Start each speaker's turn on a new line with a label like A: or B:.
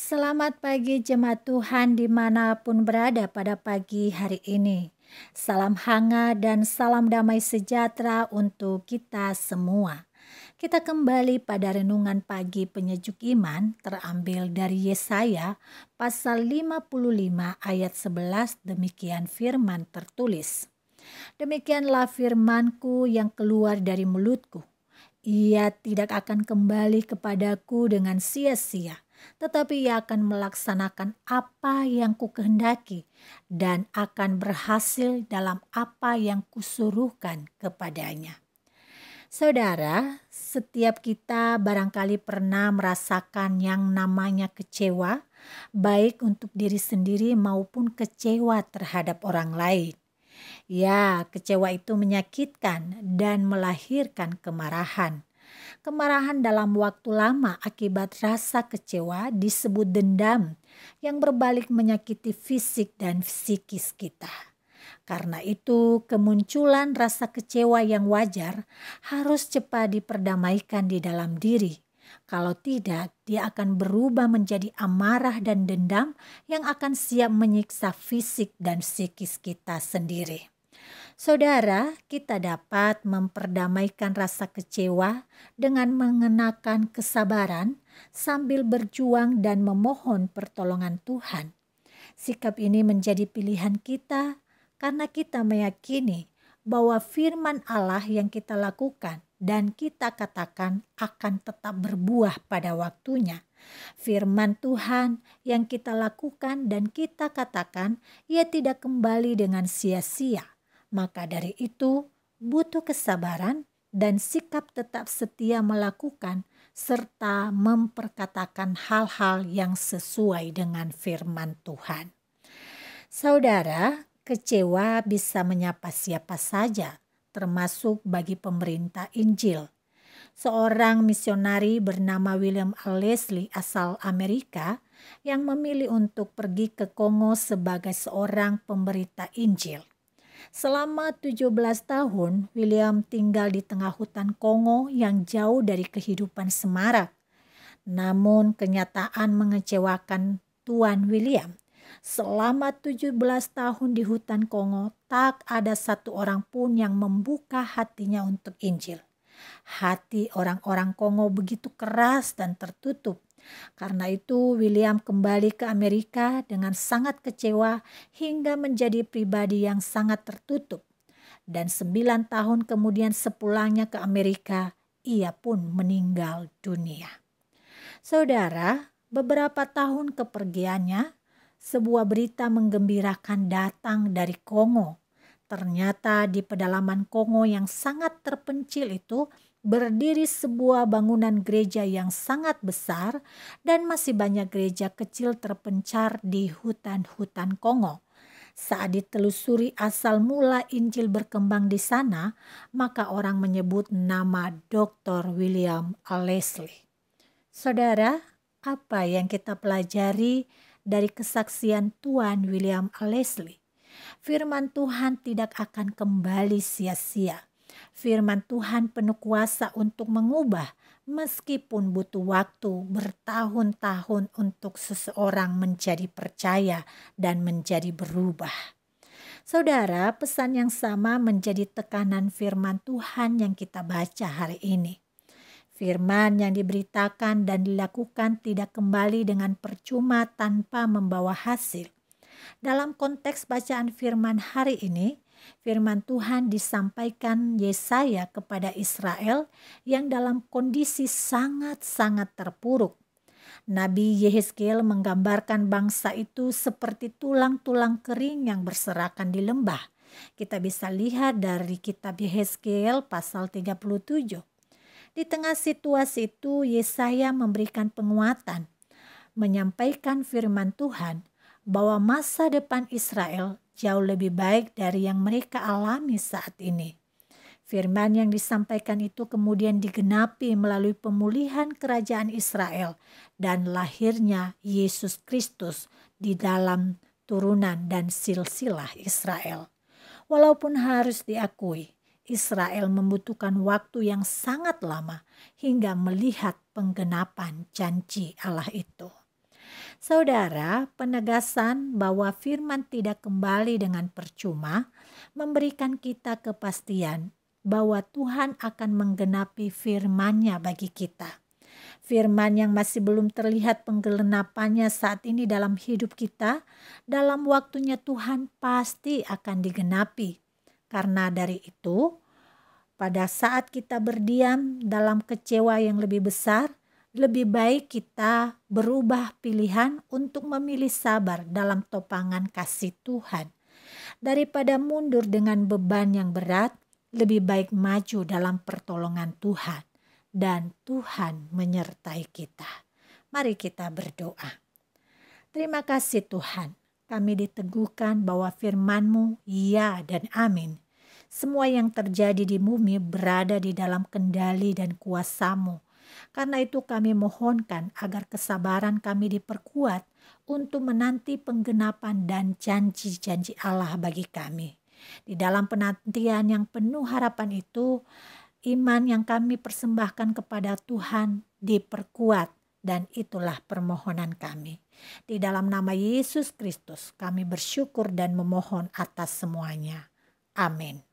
A: Selamat pagi jemaat Tuhan dimanapun berada pada pagi hari ini. Salam hangat dan salam damai sejahtera untuk kita semua. Kita kembali pada renungan pagi penyejuk iman terambil dari Yesaya pasal 55 ayat 11, demikian firman tertulis. Demikianlah firmanku yang keluar dari mulutku. Ia tidak akan kembali kepadaku dengan sia-sia, tetapi ia akan melaksanakan apa yang kukehendaki dan akan berhasil dalam apa yang kusuruhkan kepadanya. Saudara, setiap kita barangkali pernah merasakan yang namanya kecewa, baik untuk diri sendiri maupun kecewa terhadap orang lain. Ya, kecewa itu menyakitkan dan melahirkan kemarahan. Kemarahan dalam waktu lama akibat rasa kecewa disebut dendam yang berbalik menyakiti fisik dan psikis kita. Karena itu, kemunculan rasa kecewa yang wajar harus cepat diperdamaikan di dalam diri. Kalau tidak, dia akan berubah menjadi amarah dan dendam yang akan siap menyiksa fisik dan psikis kita sendiri. Saudara, kita dapat memperdamaikan rasa kecewa dengan mengenakan kesabaran sambil berjuang dan memohon pertolongan Tuhan. Sikap ini menjadi pilihan kita karena kita meyakini bahwa firman Allah yang kita lakukan dan kita katakan akan tetap berbuah pada waktunya. Firman Tuhan yang kita lakukan dan kita katakan, ia tidak kembali dengan sia-sia. Maka dari itu, butuh kesabaran dan sikap tetap setia melakukan serta memperkatakan hal-hal yang sesuai dengan firman Tuhan. Saudara, kecewa bisa menyapa siapa saja, termasuk bagi pemerintah Injil. Seorang misionari bernama William Leslie asal Amerika yang memilih untuk pergi ke Kongo sebagai seorang pemberita Injil. Selama 17 tahun, William tinggal di tengah hutan Kongo yang jauh dari kehidupan semarak. Namun kenyataan mengecewakan Tuan William. Selama 17 tahun di hutan Kongo, tak ada satu orang pun yang membuka hatinya untuk Injil. Hati orang-orang Kongo begitu keras dan tertutup. Karena itu William kembali ke Amerika dengan sangat kecewa hingga menjadi pribadi yang sangat tertutup. Dan 9 tahun kemudian sepulangnya ke Amerika, ia pun meninggal dunia. Saudara, beberapa tahun kepergiannya, sebuah berita menggembirakan datang dari Kongo. Ternyata di pedalaman Kongo yang sangat terpencil itu berdiri sebuah bangunan gereja yang sangat besar dan masih banyak gereja kecil terpencar di hutan-hutan Kongo. Saat ditelusuri asal mula Injil berkembang di sana, maka orang menyebut nama Dr. William Leslie. Saudara, apa yang kita pelajari dari kesaksian Tuan William Leslie? Firman Tuhan tidak akan kembali sia-sia. Firman Tuhan penuh kuasa untuk mengubah meskipun butuh waktu bertahun-tahun untuk seseorang menjadi percaya dan menjadi berubah. Saudara, pesan yang sama menjadi tekanan firman Tuhan yang kita baca hari ini. Firman yang diberitakan dan dilakukan tidak kembali dengan percuma tanpa membawa hasil. Dalam konteks bacaan firman hari ini, firman Tuhan disampaikan Yesaya kepada Israel yang dalam kondisi sangat-sangat terpuruk. Nabi Yehezkiel menggambarkan bangsa itu seperti tulang-tulang kering yang berserakan di lembah. Kita bisa lihat dari kitab Yehezkiel pasal 37. Di tengah situasi itu, Yesaya memberikan penguatan, menyampaikan firman Tuhan bahwa masa depan Israel jauh lebih baik dari yang mereka alami saat ini. Firman yang disampaikan itu kemudian digenapi melalui pemulihan kerajaan Israel dan lahirnya Yesus Kristus di dalam turunan dan silsilah Israel. Walaupun harus diakui, Israel membutuhkan waktu yang sangat lama hingga melihat penggenapan janji Allah itu. Saudara, penegasan bahwa firman tidak kembali dengan percuma memberikan kita kepastian bahwa Tuhan akan menggenapi firman-Nya bagi kita. Firman yang masih belum terlihat penggenapannya saat ini dalam hidup kita, dalam waktunya Tuhan pasti akan digenapi. Karena dari itu, pada saat kita berdiam dalam kecewa yang lebih besar, lebih baik kita berubah pilihan untuk memilih sabar dalam topangan kasih Tuhan. Daripada mundur dengan beban yang berat, lebih baik maju dalam pertolongan Tuhan. Dan Tuhan menyertai kita. Mari kita berdoa. Terima kasih Tuhan, kami diteguhkan bahwa firman-Mu ya dan amin. Semua yang terjadi di bumi berada di dalam kendali dan kuasa-Mu. Karena itu kami mohonkan agar kesabaran kami diperkuat untuk menanti penggenapan dan janji-janji Allah bagi kami. Di dalam penantian yang penuh harapan itu, iman yang kami persembahkan kepada Tuhan diperkuat, dan itulah permohonan kami. Di dalam nama Yesus Kristus kami bersyukur dan memohon atas semuanya. Amin.